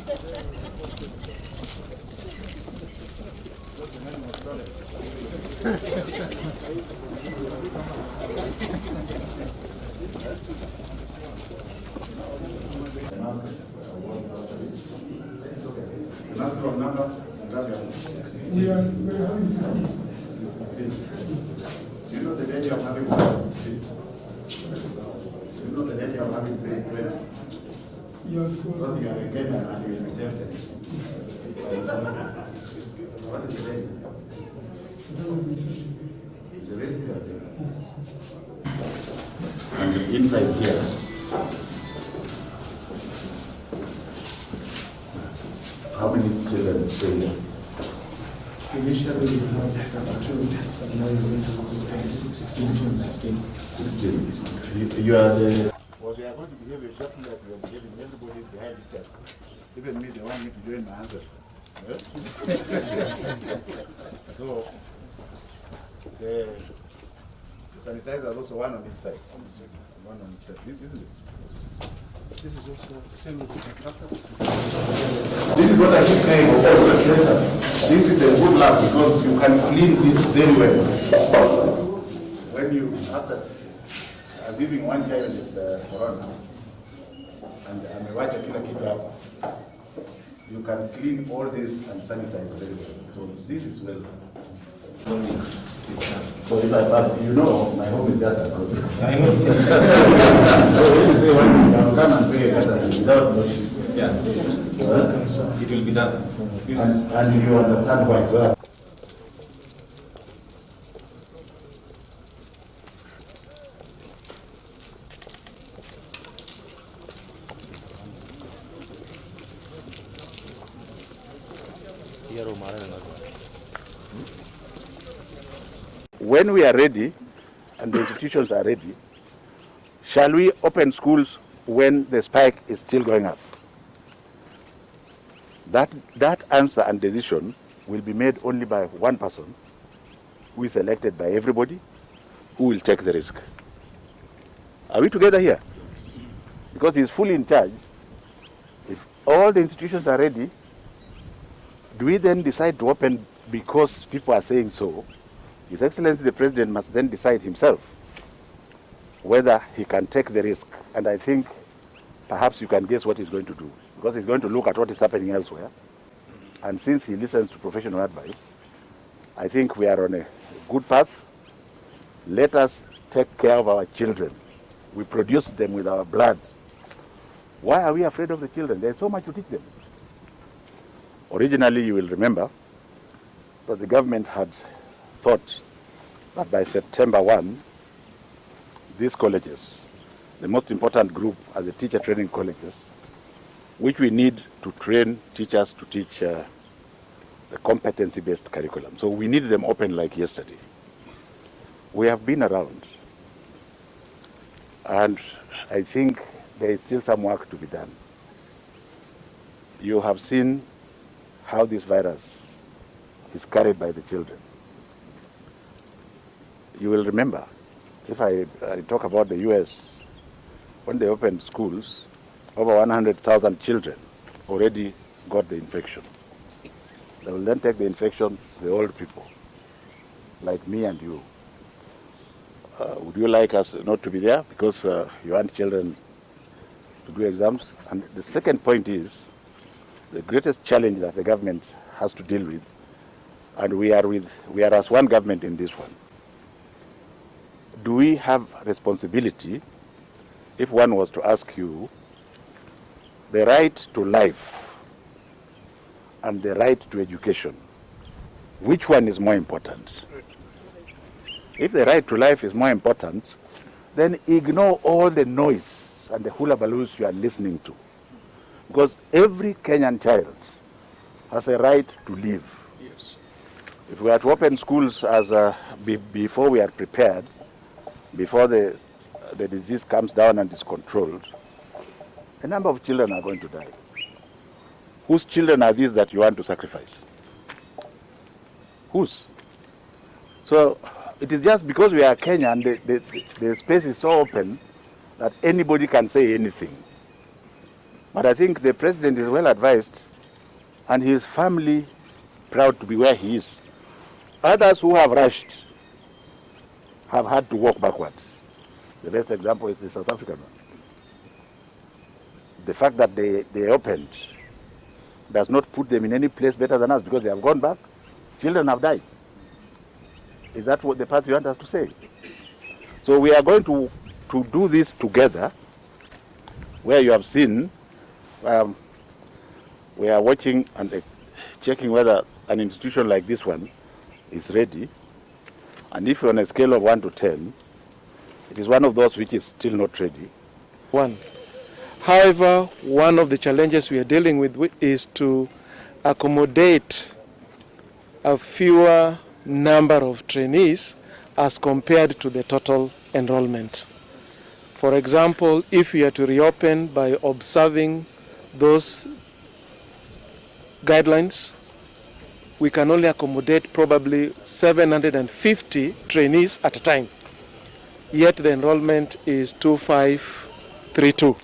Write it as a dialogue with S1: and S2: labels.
S1: We are having 16.
S2: Do you know the danger of having 16? Do you know the danger of having 20?
S1: Yes,
S2: Because you are a Kenyan and you will be tempted. What is the danger? It's a very serious danger. And inside here, how many children stay here?
S1: Initially, we have 2, but now we're going to 16.
S2: 16. You are the... Well, they are going to behave exactly like we are behaving. Everybody is behind each other. Even me, they want me to join my ancestors. So, the sanitizer is also one on each side. One on each side. Isn't it?
S1: This is also still with the contractor.
S2: This is what I keep saying. This is a good luck because you can clean this very well. When you, after assuming one child is corona, and amewacha kila kitu hapo, you can clean all this and sanitize very well. So this is well done. So if I pass, you know, my home is that. I know. So when you say one week, I'll come and pay that without notice.
S3: Yeah. It will be done.
S2: And you understand why as well. When we are ready and the institutions are ready, shall we open schools when the spike is still going up? That answer and decision will be made only by one person who is elected by everybody, who will take the risk. Are we together here? Because he is fully in charge. If all the institutions are ready, do we then decide to open because people are saying so? His Excellency the President must then decide himself whether he can take the risk. And I think perhaps you can guess what he's going to do, because he's going to look at what is happening elsewhere. And since he listens to professional advice, I think we are on a good path. Let us take care of our children. We produce them with our blood. Why are we afraid of the children? There's so much to teach them. Originally, you will remember that the government had thought that by September 1, these colleges, the most important group are the teacher training colleges, which we need to train teachers to teach the competency-based curriculum. So we need them open like yesterday. We have been around, and I think there is still some work to be done. You have seen how this virus is carried by the children. You will remember, if I talk about the US, when they opened schools, over 100,000 children already got the infection. They will then take the infection to the old people, like me and you. Would you like us not to be there because you want children to do exams? And the second point is, the greatest challenge that the government has to deal with, and we are as one government in this one. Do we have responsibility, if one was to ask you, the right to life and the right to education, which one is more important? If the right to life is more important, then ignore all the noise and the hula balloons you are listening to. Because every Kenyan child has a right to live.
S3: Yes.
S2: If we are to open schools as before we are prepared, before the disease comes down and is controlled, a number of children are going to die. Whose children are these that you want to sacrifice? Whose? So it is just because we are Kenya and the space is so open that anybody can say anything. But I think the president is well advised and his family proud to be where he is. Others who have rushed have had to walk backwards. The best example is the South African one. The fact that they opened does not put them in any place better than us because they have gone back. Children have died. Is that what the path you want us to say? So we are going to do this together, where you have seen we are watching and checking whether an institution like this one is ready. And if on a scale of 1 to 10, it is one of those which is still not ready.
S4: 1. However, one of the challenges we are dealing with is to accommodate a fewer number of trainees as compared to the total enrollment. For example, if we are to reopen by observing those guidelines, we can only accommodate probably 750 trainees at a time. Yet the enrollment is 2532.